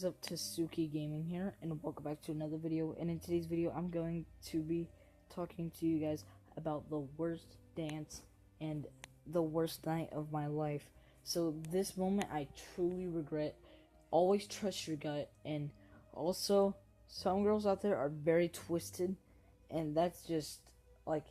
is up to Suki Gaming here, and welcome back to another video. And in today's video, I'm going to be talking to you guys about the worst dance and the worst night of my life. So this moment I truly regret. Always trust your gut, and also some girls out there are very twisted, and that's just like,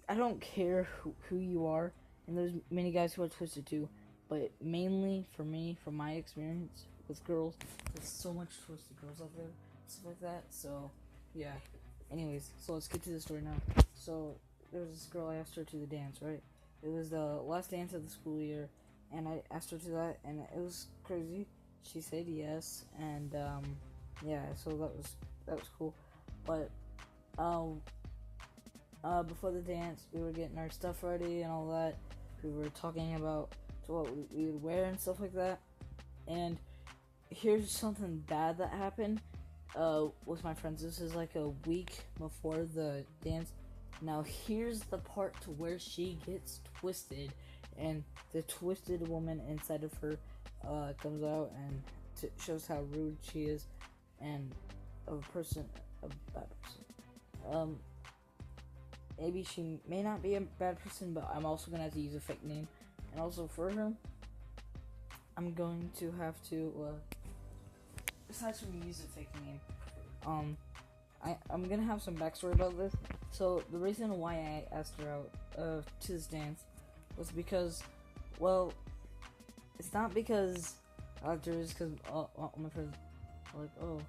I don't care who you are, and there's many guys who are twisted too, but mainly for me, from my experience with girls, there's so much twisted girls out there, stuff like that. So yeah, anyways, so let's get to the story now. So there was this girl, I asked her to the dance, right? It was the last dance of the school year, and I asked her to that, and it was crazy. She said yes, and yeah, so that was cool. But before the dance, we were getting our stuff ready and all that. We were talking about what we would wear and stuff like that. And here's something bad that happened with my friends. This is like a week before the dance. Now here's the part to where she gets twisted, and the twisted woman inside of her comes out and shows how rude she is, and a bad person. Maybe she may not be a bad person, but I'm also gonna have to use a fake name. And also for her, I'm going to have to, besides from use a fake name, I'm gonna have some backstory about this. So the reason why I asked her out to this dance was because, well, it's not because I liked her, it's because my friends were like, oh,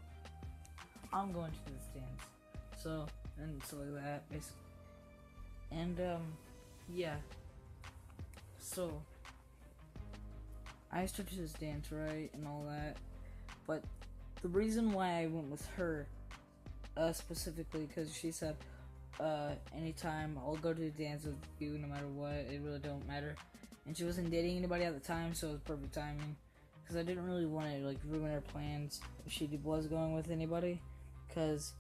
I'm going to this dance. So, and so like that, basically. And, yeah. So, I asked her to this dance, right, and all that. But the reason why I went with her, specifically, because she said, anytime I'll go to the dance with you, no matter what, it really don't matter. And she wasn't dating anybody at the time, so it was perfect timing. Because I didn't really want to, like, ruin her plans if she was going with anybody. Because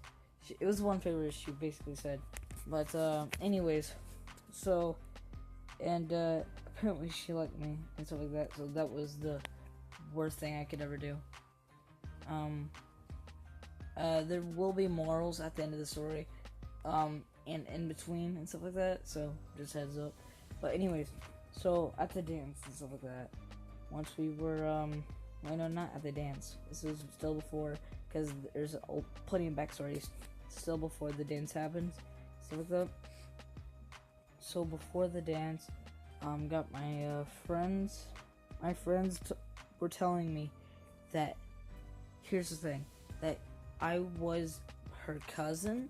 it was one favor she basically said. But, anyways, so, and, apparently she liked me and stuff like that, so that was the worst thing I could ever do. There will be morals at the end of the story, and in between and stuff like that, so just heads up. But anyways, so at the dance and stuff like that, once we were, well, no, not at the dance, this was still before, because there's plenty of backstories, still before the dance happens, stuff like that. So before the dance, got my friends were telling me that, here's the thing, that I was her cousin.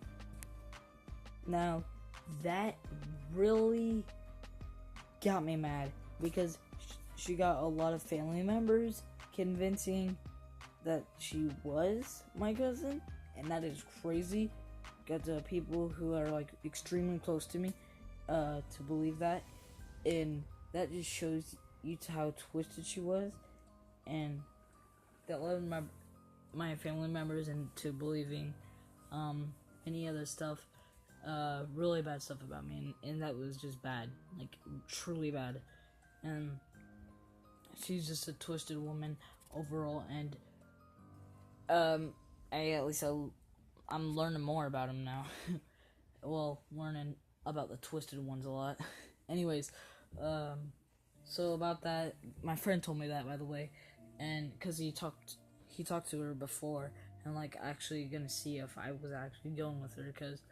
Now, that really got me mad, because she got a lot of family members convincing that she was my cousin, and that is crazy. Got the people who are like extremely close to me to believe that, and that just shows you how twisted she was, and that led my family members into believing any other stuff, really bad stuff about me, and that was just bad, like truly bad. And she's just a twisted woman overall, and I'm learning more about him now. Well, learning about the twisted ones a lot. Anyways, so about that, my friend told me that, by the way, and because he talked to her before, and like actually gonna see if I was actually going with her, because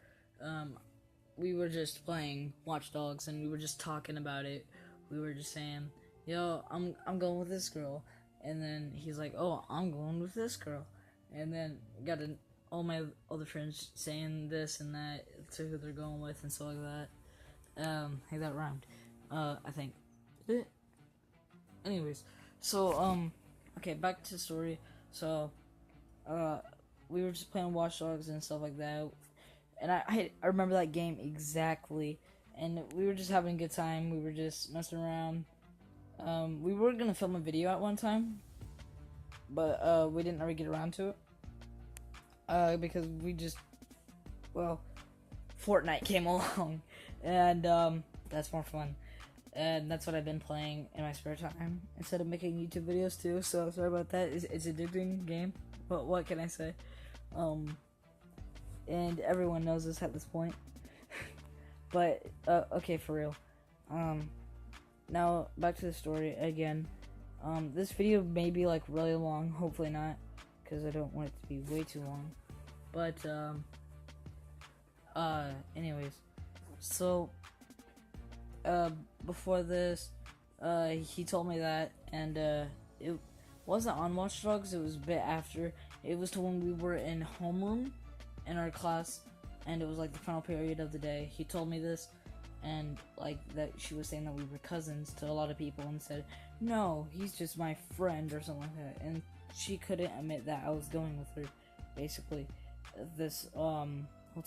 we were just playing Watch Dogs, and we were just talking about it. We were just saying, yo, I'm going with this girl, and then he's like, oh, I'm going with this girl, and then got all my other friends saying this and that to who they're going with and stuff like that. Hey, that rhymed. I think. Anyways, so okay, back to the story. So, we were just playing Watch Dogs and stuff like that, and I remember that game exactly, and we were just having a good time. We were just messing around. We were gonna film a video at one time, but we didn't ever get around to it. Because we just, well, Fortnite came along, and that's more fun. And that's what I've been playing in my spare time instead of making YouTube videos too. So sorry about that. It's a addicting game. But what can I say? Um, and everyone knows this at this point. But okay, for real. Now back to the story again. This video may be like really long. Hopefully not, because I don't want it to be way too long. But anyways, so before this, he told me that, and it wasn't on Watch Dogs. It was a bit after. It was to when we were in homeroom in our class, and it was like the final period of the day. He told me this, and like that she was saying that we were cousins to a lot of people, and said, "No, he's just my friend" or something like that. And she couldn't admit that I was going with her, basically, this whole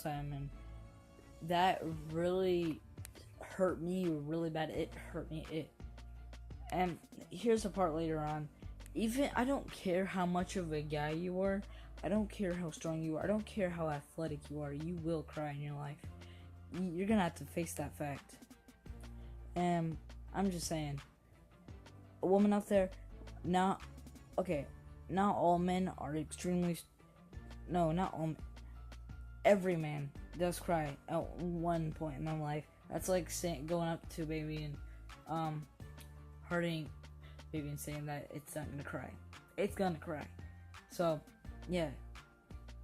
time, and that really hurt me really bad. It hurt me. And here's the part later on. Even I don't care how much of a guy you are. I don't care how strong you are. I don't care how athletic you are. You will cry in your life. You're gonna have to face that fact. And I'm just saying, a woman out there, not all men are extremely. No, not all. Every man does cry at one point in their life. That's like going up to a baby and hurting baby and saying that it's not gonna cry. It's gonna cry. So yeah,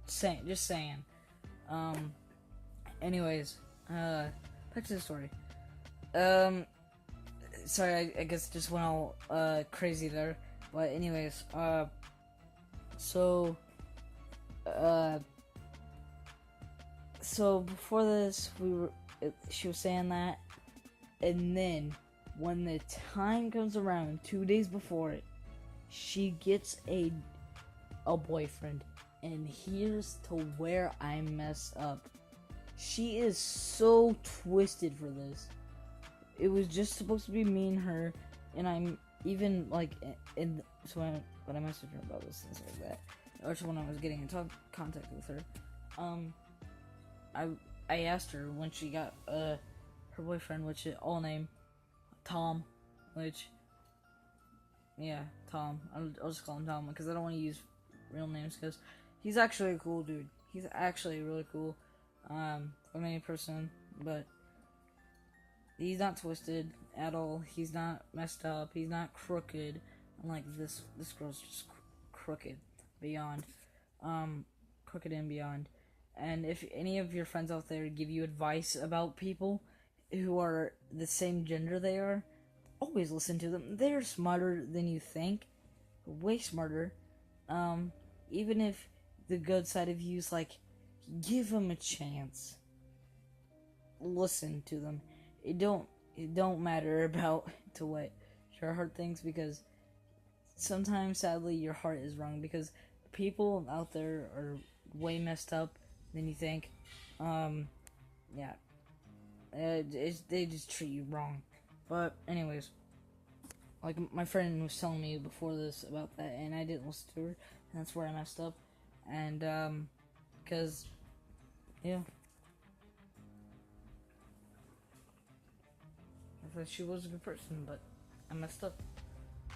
just saying. Anyways, back to the story. Sorry, I guess just went all crazy there. But anyways, so before this, she was saying that, and then when the time comes around, 2 days before it, she gets a boyfriend, and here's to where I messed up. She is so twisted for this. It was just supposed to be me and her, and I'm even like so when I messaged her about this and stuff like that, or so when I was getting in contact with her, I asked her when she got her boyfriend, which is all name Tom, which Tom. I'll just call him Tom because I don't want to use real names because he's actually a cool dude. He's actually really cool, funny person, but he's not twisted at all. He's not messed up. He's not crooked. Unlike this girl's just crooked beyond, crooked and beyond. And if any of your friends out there give you advice about people who are the same gender they are, always listen to them. They're smarter than you think. Way smarter. Even if the good side of you is like, give them a chance. Listen to them. It don't matter about to what your heart thinks, because sometimes, sadly, your heart is wrong, because people out there are way messed up than you think. They just treat you wrong. But anyways, like my friend was telling me before this about that, and I didn't listen to her, and that's where I messed up. And because I thought she was a good person, but I messed up.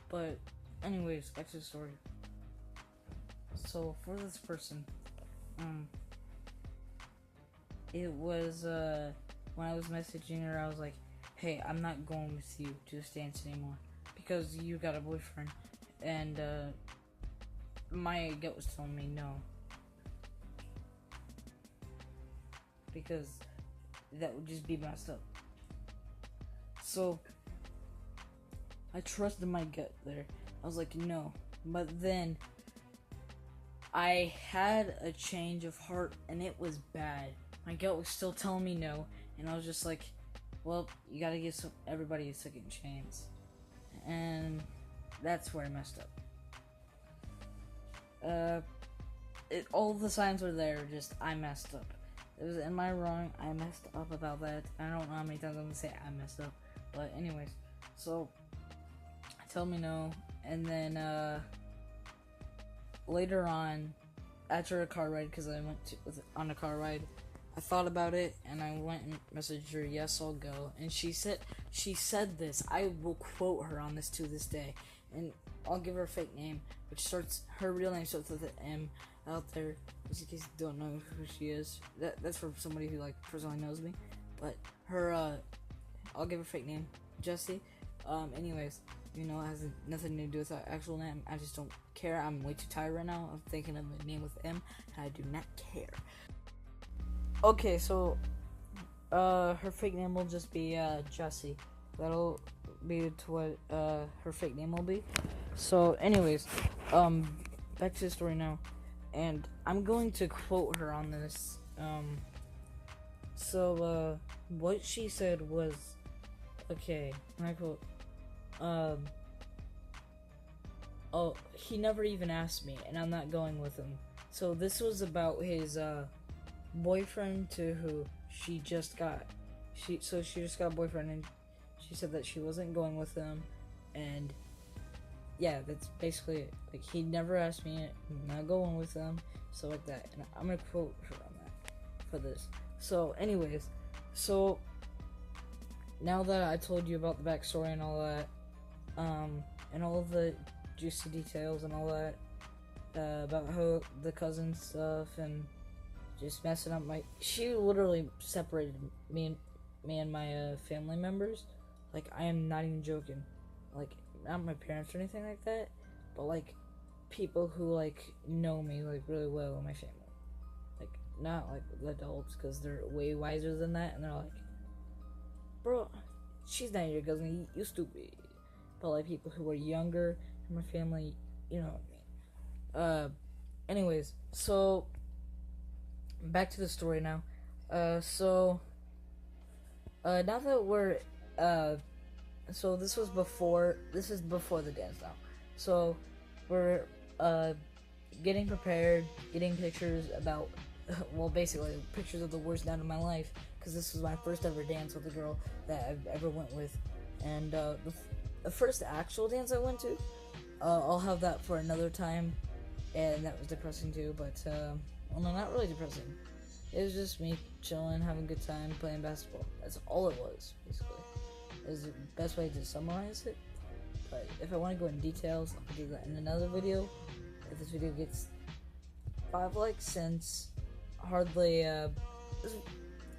But anyways, back to the story. So for this person, it was when I was messaging her, I was like, "Hey, I'm not going with you to this dance anymore because you got a boyfriend," and my gut was telling me no, because that would just be messed up. So I trusted my gut there. I was like, no. But then I had a change of heart, and it was bad. My gut was still telling me no, and I was just like, well, you gotta give everybody a second chance. And that's where I messed up. All the signs were there, just I messed up. It was, am I wrong? I messed up about that. I don't know how many times I'm gonna say I messed up. But anyways, so tell me no, and then later on, after a car ride, because I went on a car ride, I thought about it, and I went and messaged her, yes, I'll go. And she said this, I will quote her on this to this day, and I'll give her a fake name, which starts, her real name starts with an M out there, just in case you don't know who she is. That's for somebody who like personally knows me, but her, I'll give her a fake name, Jessie. Anyways, you know, it has nothing to do with her actual name. I just don't care. I'm way too tired right now. I'm thinking of a name with M, and I do not care. Okay, so, her fake name will just be, Jessie. That'll be to what, her fake name will be. So, anyways, back to the story now. And I'm going to quote her on this. What she said was, okay, and I quote, oh, he never even asked me, and I'm not going with him. So this was about his, boyfriend to who she just got. She just got a boyfriend, and she said that she wasn't going with him, and yeah, that's basically it. Like, he never asked me, I'm not going with him, so like that. And I'm gonna quote her on that for this. So, anyways, so now that I told you about the backstory and all that, and all of the juicy details and all that, about how the cousin stuff and just messing up she literally separated me and my family members. Like, I am not even joking. Like, not my parents or anything like that, but like people who like know me like really well in my family. Like, not like the adults, because they're way wiser than that, and they're like, bro, she's not your cousin, you stupid. But like people who are younger in my family, you know what I mean. Anyways, so back to the story now. Now that we're, so this is before the dance now. So we're, getting prepared, getting pictures about, well, basically pictures of the worst night of my life, because this was my first ever dance with a girl that I've ever went with. And, the first actual dance I went to, I'll have that for another time, and that was depressing too, but, well, no, not really depressing. It was just me chilling, having a good time, playing basketball. That's all it was, basically. Is the best way to summarize it. But if I want to go in details, I'll do that in another video. If this video gets 5 likes, since hardly, this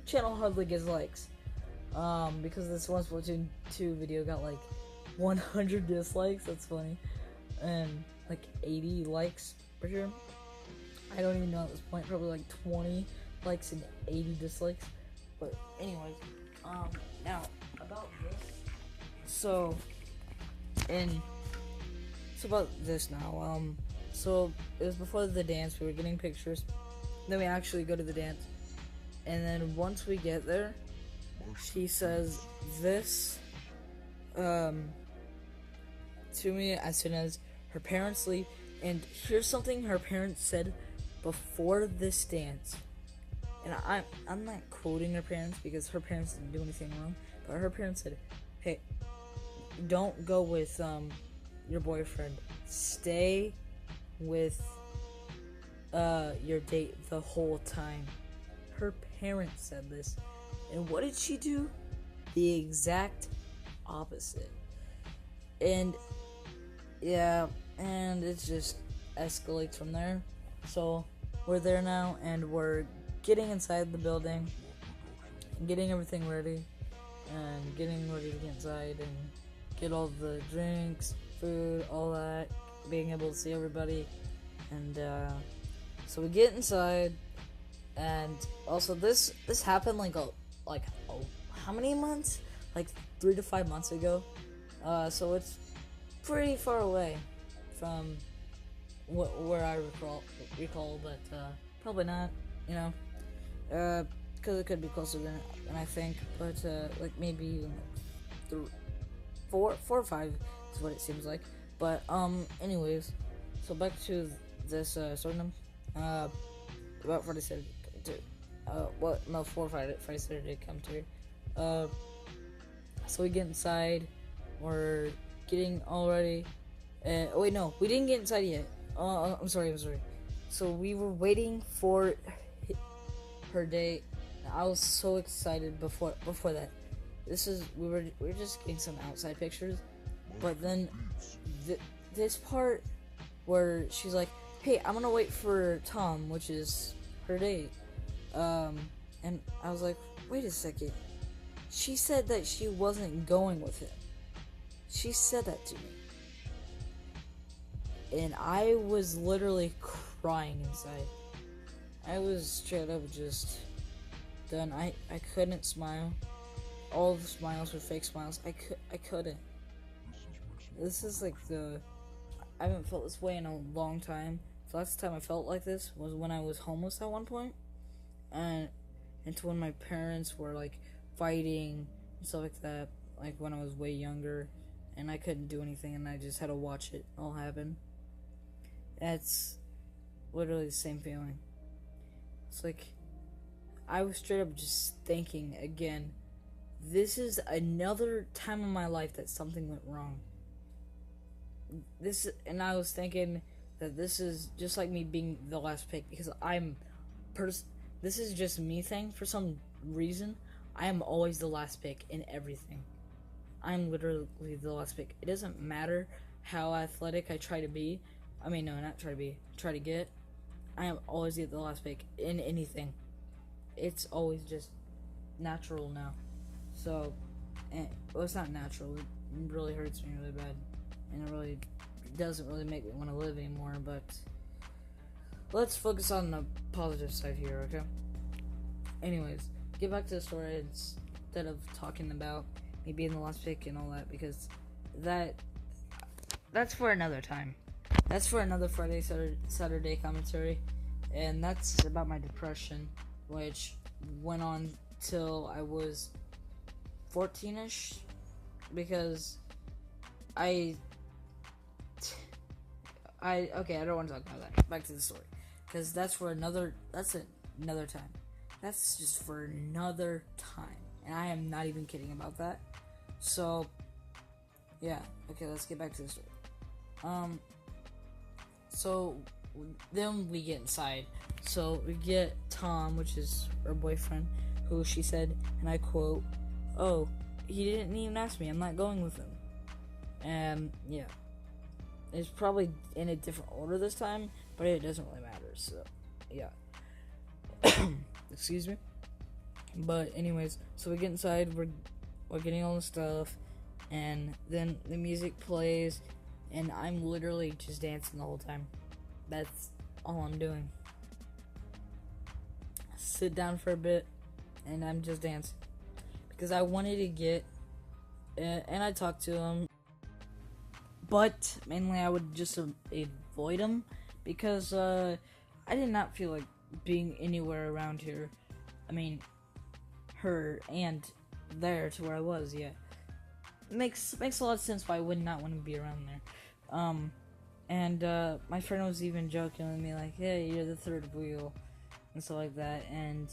channel hardly gets likes. Because this one Splatoon 2 video got like 100 dislikes, that's funny. And like 80 likes for sure. I don't even know at this point, probably like 20 likes and 80 dislikes. But anyways, now about this. So about this now. So it was before the dance. We were getting pictures. Then we actually go to the dance, and then once we get there, she says this to me as soon as her parents leave. And here's something her parents said before this dance. And I'm not quoting her parents because her parents didn't do anything wrong, but her parents said, "Hey, don't go with your boyfriend. Stay with your date the whole time." Her parents said this. And what did she do? The exact opposite. And yeah, and it just escalates from there. So we're there now, and we're getting inside the building, getting everything ready, and getting ready to get inside and get all the drinks, food, all that, being able to see everybody. And so we get inside, and also this happened like how many months? Like 3 to 5 months ago. So it's pretty far away from where I recall, but probably not, you know, because it could be closer than I think, but like maybe 4 or 5 is what it seems like. But anyways, so back to this story now. About Friday Saturday to Friday Saturday come to. So we get inside. We're getting all ready. Wait, no, we didn't get inside yet. I'm sorry. So we were waiting for her date. I was so excited before that. We were just getting some outside pictures, but then this part where she's like, "Hey, I'm gonna wait for Tom," which is her date. And I was like, "Wait a second. She said that she wasn't going with him. She said that to me." And I was literally crying inside. I was straight up just done. I couldn't smile. All the smiles were fake smiles. I couldn't. This is like I haven't felt this way in a long time. The last time I felt like this was when I was homeless at one point, and to when my parents were like fighting and stuff like that. Like when I was way younger, and I couldn't do anything, and I just had to watch it all happen. That's literally the same feeling. It's like I was straight up just thinking again. This is another time in my life that something went wrong. And I was thinking that this is just like me being the last pick because this is just me thing for some reason. I am always the last pick in everything. I'm literally the last pick. It doesn't matter how athletic I try to be. I mean, no, not try to be. Try to get. I am always the last pick in anything. It's always just natural now. So, well, it's not natural. It really hurts me really bad. And it really doesn't really make me want to live anymore. But let's focus on the positive side here, okay? Anyways, get back to the story instead of talking about me being the last pick and all that, because that's for another time. That's for another Friday, Saturday commentary. And that's about my depression, which went on till I was 14ish, because I don't want to talk about that. Back to the story, because that's another time. That's just for another time, and I am not even kidding about that. So, yeah, okay, let's get back to the story. So then we get inside. So we get Tom, which is her boyfriend, who she said, and I quote, "Oh, he didn't even ask me. I'm not going with him." And yeah, it's probably in a different order this time, but it doesn't really matter. So yeah, excuse me. But anyways, so we get inside. We're getting all the stuff, and then the music plays, and I'm literally just dancing the whole time. That's all I'm doing. Sit down for a bit, and I'm just dancing because I wanted to get, and I talked to him, but mainly I would just avoid him because I did not feel like being anywhere around here. I mean, her and there to where I was. Yeah, makes a lot of sense why I would not want to be around there. And my friend was even joking with me like, "Hey, you're the third wheel," and stuff like that. And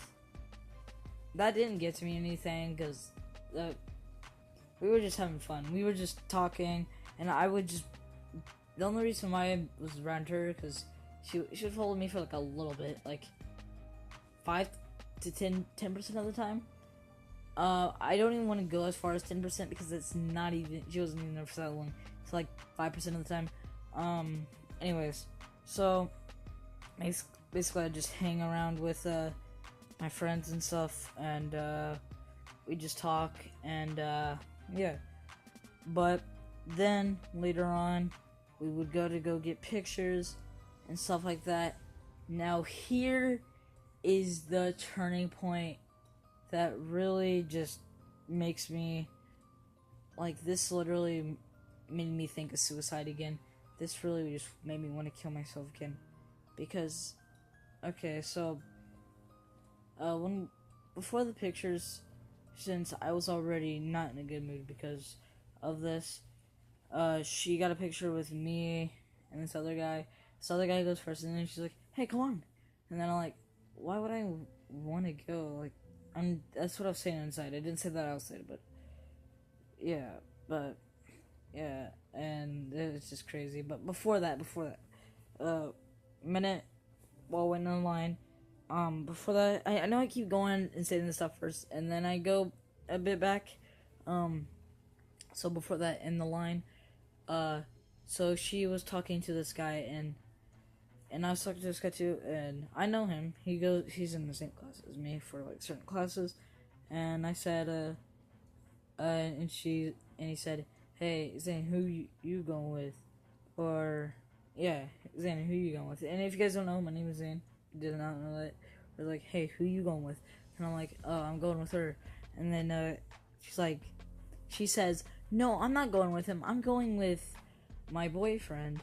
that didn't get to me anything because we were just having fun. We were just talking, and I would just. The only reason why I was around her because she would follow me for like a little bit, like 5 to 10% of the time. I don't even want to go as far as 10% because it's not even. She wasn't even there for that long. It's like 5% of the time. Anyways, so basically I just hang around with my friends and stuff, and we just talk, and yeah. But then later on, we would go get pictures and stuff like that. Now here is the turning point that really just makes me like, this literally made me think of suicide again. This really just made me want to kill myself again. Because, okay, so, before the pictures, since I was already not in a good mood because of this, she got a picture with me and this other guy. This other guy goes first, and then she's like, "Hey, come on." And then I'm like, why would I want to go? Like, that's what I was saying inside. I didn't say that outside, but, yeah, and it's just crazy. But before that, minute while waiting in line, before that, I know I keep going and saying this stuff first, and then I go a bit back, so before that, in the line, So she was talking to this guy, and I was talking to this guy too, and I know him. He's in the same class as me for like certain classes, and I said, and he said, "Hey, Zane, who you going with?" Or, yeah, Zane, who you going with? And if you guys don't know, my name is Zane. Did not know that. They're like, "Hey, who you going with?" And I'm like, "Oh, I'm going with her." And then she says, "No, I'm not going with him. I'm going with my boyfriend,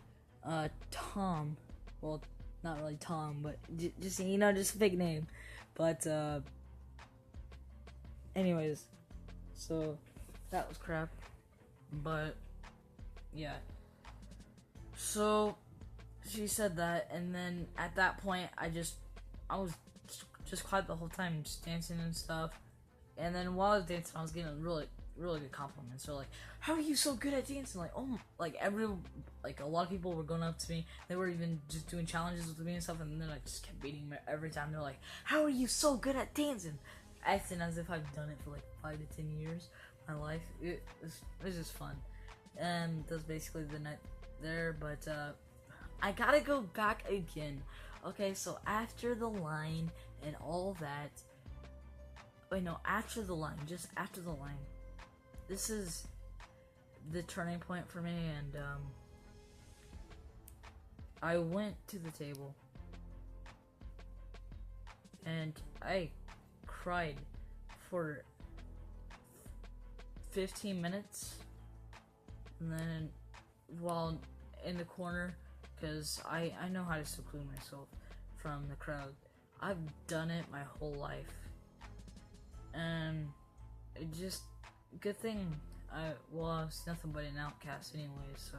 Tom." Well, not really Tom, but just just a fake name. But anyways, so that was crap. But yeah. So she said that, and then at that point, I was just quiet the whole time, just dancing and stuff. And then while I was dancing, I was getting really good compliments. They're like, "How are you so good at dancing?" Like, oh, like a lot of people were going up to me. They were even just doing challenges with me and stuff, and then I just kept beating them every time. They're like, "How are you so good at dancing?" Acting as if I've done it for like 5 to 10 years. My life, it was just fun, and that's basically the night there. But I gotta go back again. Okay, so after the line and all that. Wait, no, after the line, just after the line. This is the turning point for me, and I went to the table, and I cried for 15 minutes, and then while in the corner, because I know how to seclude myself from the crowd. I've done it my whole life. And it just, good thing I was nothing but an outcast anyway, so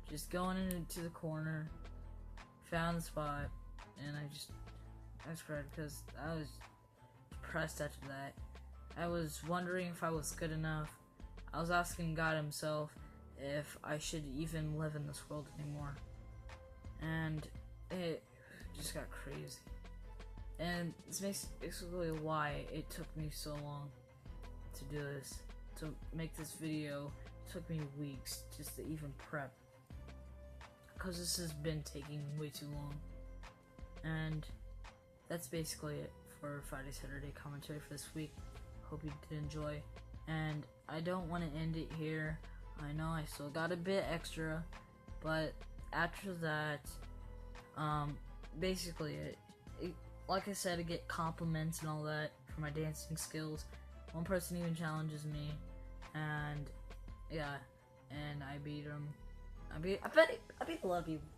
just going into the corner, found the spot, and I was cried because I was depressed after that. I was wondering if I was good enough. I was asking God himself if I should even live in this world anymore. And it just got crazy. And this makes basically why it took me so long to do this. To make this video, it took me weeks just to even prep. Because this has been taking way too long. And that's basically it for Friday, Saturday commentary for this week. Hope you did enjoy. And I don't want to end it here. I know I still got a bit extra. But after that, basically like I said, I get compliments and all that for my dancing skills. One person even challenges me, and yeah, and I beat him. I beat a lot of people.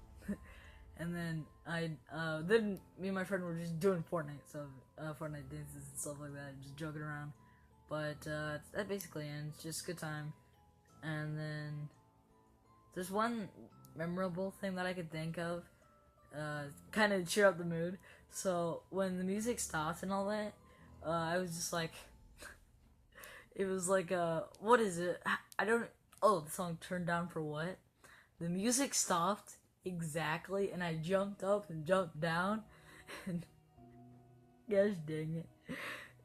And then then me and my friend were just doing Fortnite Fortnite dances and stuff like that, just joking around. But that basically ends. Just a good time. And then there's one memorable thing that I could think of, kind of cheer up the mood. So when the music stopped and all that, I was just like, it was like, what is it? I don't. Oh, the song "Turned Down for What?" The music stopped exactly, and I jumped up and jumped down, and gosh dang it,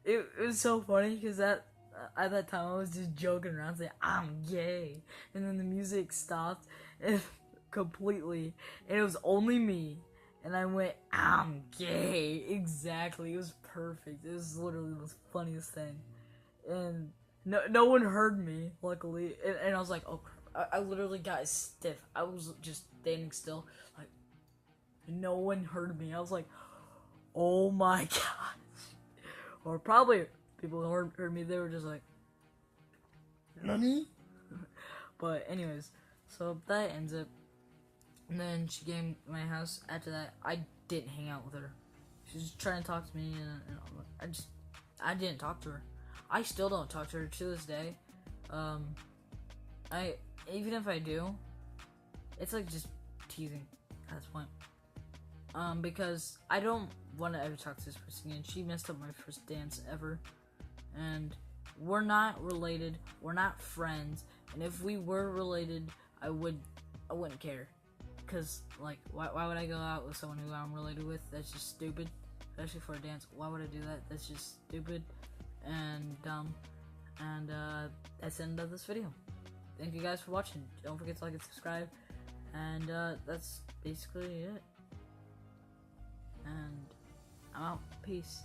it was so funny because at that time I was just joking around saying I'm gay, and then the music stopped and completely, and it was only me. And I went, I'm gay. Exactly. It was perfect. It was literally the funniest thing. And no one heard me, luckily. And I was like, oh, I literally got stiff. I was just standing still. Like, no one heard me. I was like, oh my gosh. Or probably people who heard me, they were just like, Nani? But anyways, so that ends it. And then she came to my house. After that, I didn't hang out with her. She was trying to talk to me, and I didn't talk to her. I still don't talk to her to this day. Even if I do, it's like just teasing at this point. Because I don't want to ever talk to this person again. She messed up my first dance ever, and we're not related. We're not friends. And if we were related, I wouldn't care. Because, like, why would I go out with someone who I'm related with? That's just stupid. Especially for a dance. Why would I do that? That's just stupid and dumb. And that's the end of this video. Thank you guys for watching. Don't forget to like and subscribe. And that's basically it. And I'm out. Peace.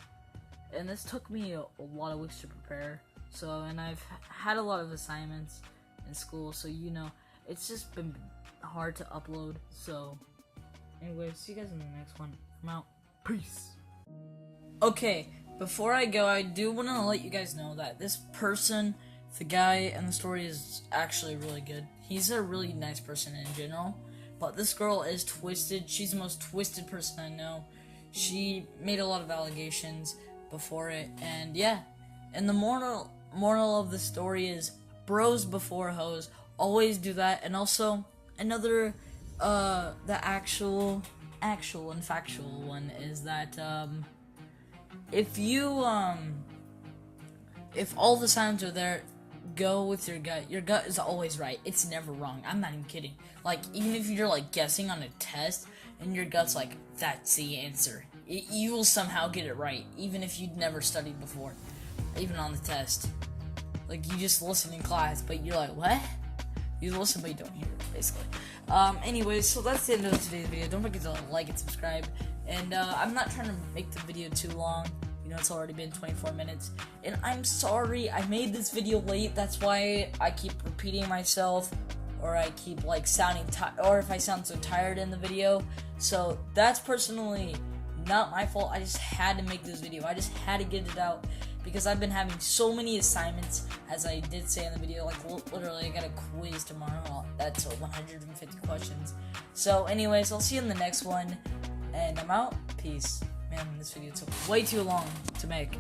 And this took me a lot of weeks to prepare. So, and I've had a lot of assignments in school, so you know, it's just been hard to upload. So, anyway, see you guys in the next one. I'm out. Peace. Okay, before I go, I do want to let you guys know that this person, the guy in the story, is actually really good. He's a really nice person in general, but this girl is twisted. She's the most twisted person I know. She made a lot of allegations before it, and yeah. And the moral of the story is bros before hoes. Always do that. And also another the actual and factual one is that if all the signs are there, go with your gut. Your gut is always right. It's never wrong. I'm not even kidding. Like, even if you're like guessing on a test and your gut's like, that's the answer, you will somehow get it right, even if you'd never studied before, even on the test. Like, you just listen in class, but you're like, what? You listen, but you don't hear it, basically. Anyways, so that's the end of today's video. Don't forget to like and subscribe. And I'm not trying to make the video too long. You know, it's already been 24 minutes. And I'm sorry I made this video late. That's why I keep repeating myself, or I keep like sounding or if I sound so tired in the video. So that's personally not my fault. I just had to make this video. I just had to get it out because I've been having so many assignments, as I did say in the video. Like, literally, I got a quiz tomorrow. That's 150 questions. So anyways, I'll see you in the next one, and I'm out. Peace. Man, this video took way too long to make.